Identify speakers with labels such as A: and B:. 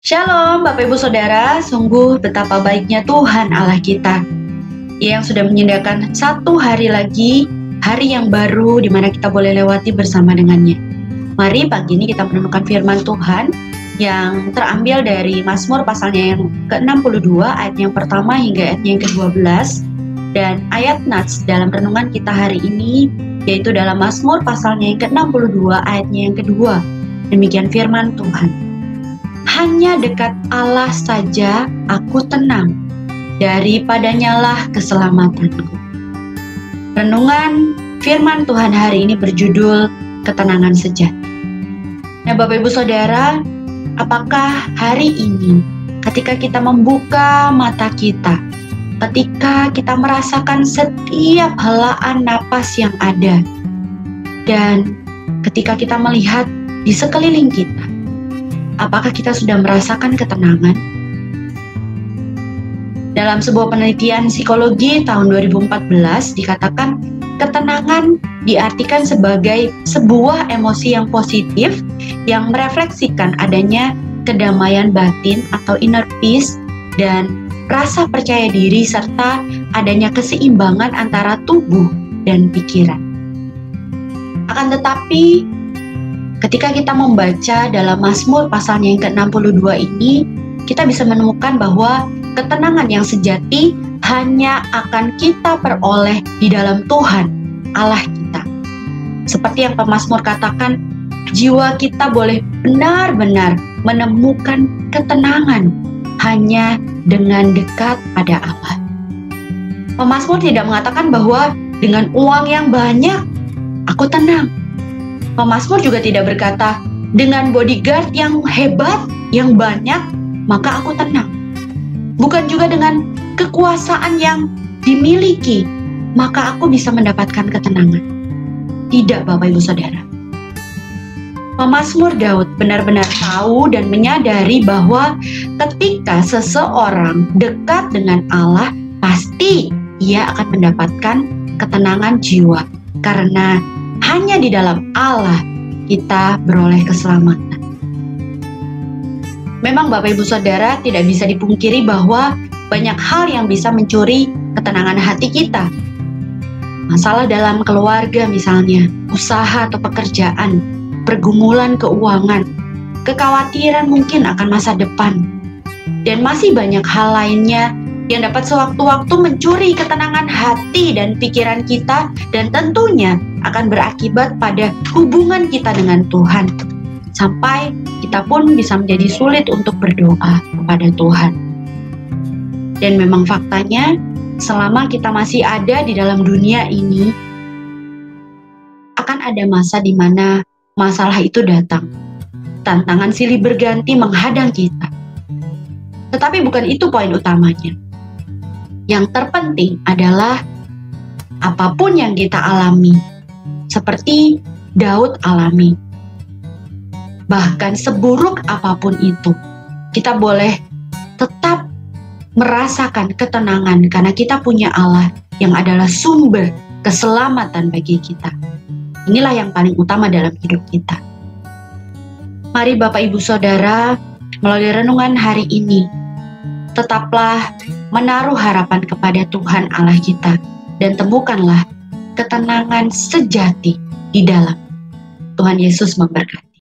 A: Shalom Bapak Ibu Saudara, sungguh betapa baiknya Tuhan Allah kita yang sudah menyediakan satu hari lagi, hari yang baru di mana kita boleh lewati bersama dengannya. Mari pagi ini kita menemukan firman Tuhan yang terambil dari Mazmur pasalnya yang ke-62 ayat yang pertama hingga ayat yang ke-12, dan ayat nats dalam renungan kita hari ini yaitu dalam Mazmur pasalnya yang ke-62 ayatnya yang kedua. Demikian firman Tuhan. Hanya dekat Allah saja aku tenang, daripadanya lah keselamatanku. Renungan firman Tuhan hari ini berjudul Ketenangan Sejati. Nah Bapak Ibu Saudara, apakah hari ini ketika kita membuka mata kita, ketika kita merasakan setiap helaan napas yang ada, dan ketika kita melihat di sekeliling kita, apakah kita sudah merasakan ketenangan? Dalam sebuah penelitian psikologi tahun 2014 dikatakan ketenangan diartikan sebagai sebuah emosi yang positif yang merefleksikan adanya kedamaian batin atau inner peace dan rasa percaya diri serta adanya keseimbangan antara tubuh dan pikiran. Akan tetapi ketika kita membaca dalam Mazmur pasalnya yang ke-62 ini, kita bisa menemukan bahwa ketenangan yang sejati hanya akan kita peroleh di dalam Tuhan, Allah kita. Seperti yang pemazmur katakan, jiwa kita boleh benar-benar menemukan ketenangan hanya dengan dekat pada Allah. Pemazmur tidak mengatakan bahwa dengan uang yang banyak, aku tenang. Pemazmur juga tidak berkata, dengan bodyguard yang hebat, yang banyak, maka aku tenang. Bukan juga dengan kekuasaan yang dimiliki, maka aku bisa mendapatkan ketenangan. Tidak Bapak Ibu Saudara. Pemazmur Daud benar-benar tahu dan menyadari bahwa ketika seseorang dekat dengan Allah, pasti ia akan mendapatkan ketenangan jiwa. Karena hanya di dalam Allah kita beroleh keselamatan. Memang Bapak Ibu Saudara tidak bisa dipungkiri bahwa banyak hal yang bisa mencuri ketenangan hati kita. Masalah dalam keluarga misalnya, usaha atau pekerjaan, pergumulan keuangan, kekhawatiran mungkin akan masa depan, dan masih banyak hal lainnya yang dapat sewaktu-waktu mencuri ketenangan hati dan pikiran kita, dan tentunya akan berakibat pada hubungan kita dengan Tuhan, sampai kita pun bisa menjadi sulit untuk berdoa kepada Tuhan. Dan memang faktanya, selama kita masih ada di dalam dunia ini, akan ada masa di mana masalah itu datang. Tantangan silih berganti menghadang kita. Tetapi bukan itu poin utamanya. Yang terpenting adalah apapun yang kita alami, seperti Daud alami, bahkan seburuk apapun itu, kita boleh tetap merasakan ketenangan karena kita punya Allah yang adalah sumber keselamatan bagi kita. Inilah yang paling utama dalam hidup kita. Mari Bapak Ibu Saudara, melalui renungan hari ini, tetaplah menaruh harapan kepada Tuhan Allah kita dan temukanlah ketenangan sejati di dalam. Tuhan Yesus memberkati.